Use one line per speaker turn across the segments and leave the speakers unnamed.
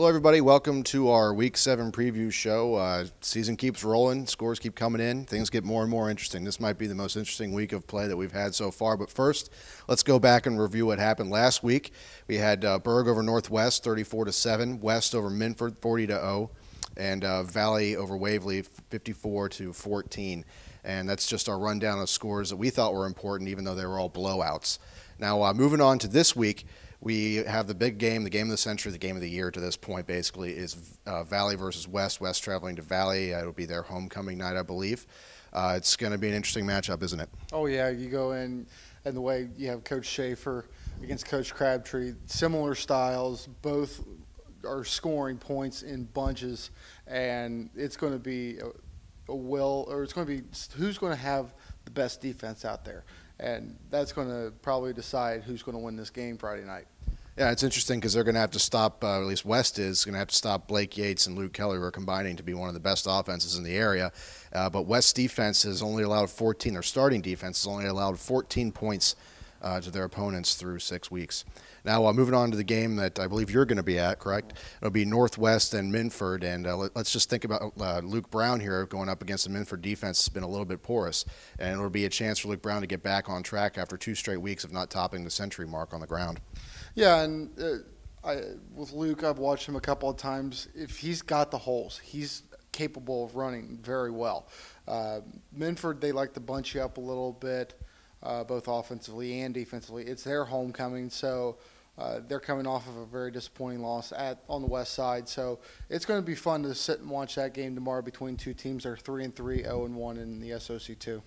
Hello, everybody. Welcome to our Week 7 preview show. Season keeps rolling. Scores keep coming in. Things get more and more interesting. This might be the most interesting week of play that we've had so far. But first, let's go back and review what happened last week. We had Berg over Northwest, 34-7. West over Minford, 40-0. And Valley over Waverly, 54-14. And that's just our rundown of scores that we thought were important, even though they were all blowouts. Now, moving on to this week, we have the big game, the game of the century, the game of the year to this point, basically, is Valley versus West. West traveling to Valley. It'll be their homecoming night, I believe. It's going to be an interesting matchup, isn't it?
Oh, yeah. You go in, and the way you have Coach Schaefer against Coach Crabtree, similar styles, both are scoring points in bunches, and it's going to be it's going to be who's going to have the best defense out there. And that's going to probably decide who's going to win this game Friday night.
Yeah, it's interesting because they're going to have to stop, at least West is going to have to stop Blake Yates and Luke Kelly, who are combining to be one of the best offenses in the area. But West's defense has only allowed 14, their starting defense has only allowed 14 points to their opponents through 6 weeks. Now, moving on to the game that I believe you're going to be at, correct? It'll be Northwest and Minford, and let's just think about Luke Brown here going up against the Minford defense. Has been a little bit porous, and it'll be a chance for Luke Brown to get back on track after 2 straight weeks of not topping the century mark on the ground.
Yeah, and with Luke, I've watched him a couple of times. If he's got the holes, he's capable of running very well. Minford, they like to bunch you up a little bit, both offensively and defensively. It's their homecoming, so they're coming off of a very disappointing loss on the west side. So it's going to be fun to sit and watch that game tomorrow between two teams that are 3-3, 0-1 in the SOC2.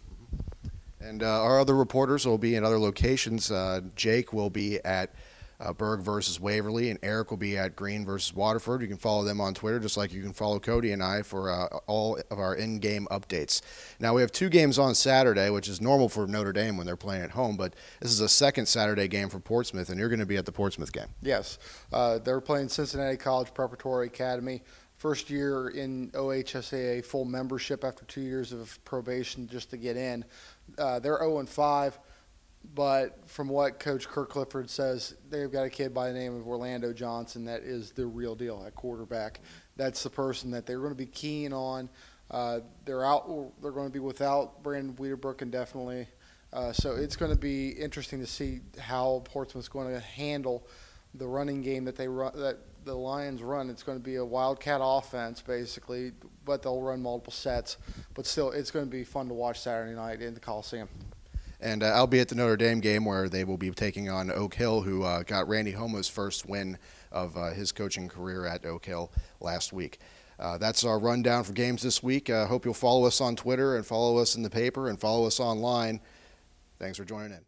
And our other reporters will be in other locations. Jake will be at Berg versus Waverly, and Eric will be at Green versus Waterford. You can follow them on Twitter, just like you can follow Cody and I for all of our in-game updates. Now, we have 2 games on Saturday, which is normal for Notre Dame when they're playing at home, but this is a second Saturday game for Portsmouth, and you're going to be at the Portsmouth game.
Yes. They're playing Cincinnati College Preparatory Academy. First year in OHSAA full membership after 2 years of probation just to get in. They're 0-5. But from what Coach Kirk Clifford says, they've got a kid by the name of Orlando Johnson that is the real deal at quarterback. That's the person that they're going to be keen on. They're going to be without Brandon Wiederbrook indefinitely. So it's going to be interesting to see how Portsmouth's going to handle the running game that the Lions run. It's going to be a wildcat offense basically, but they'll run multiple sets. But still, it's going to be fun to watch Saturday night in the Coliseum.
And I'll be at the Notre Dame game where they will be taking on Oak Hill, who got Randy Homo's first win of his coaching career at Oak Hill last week. That's our rundown for games this week. I hope you'll follow us on Twitter and follow us in the paper and follow us online. Thanks for joining in.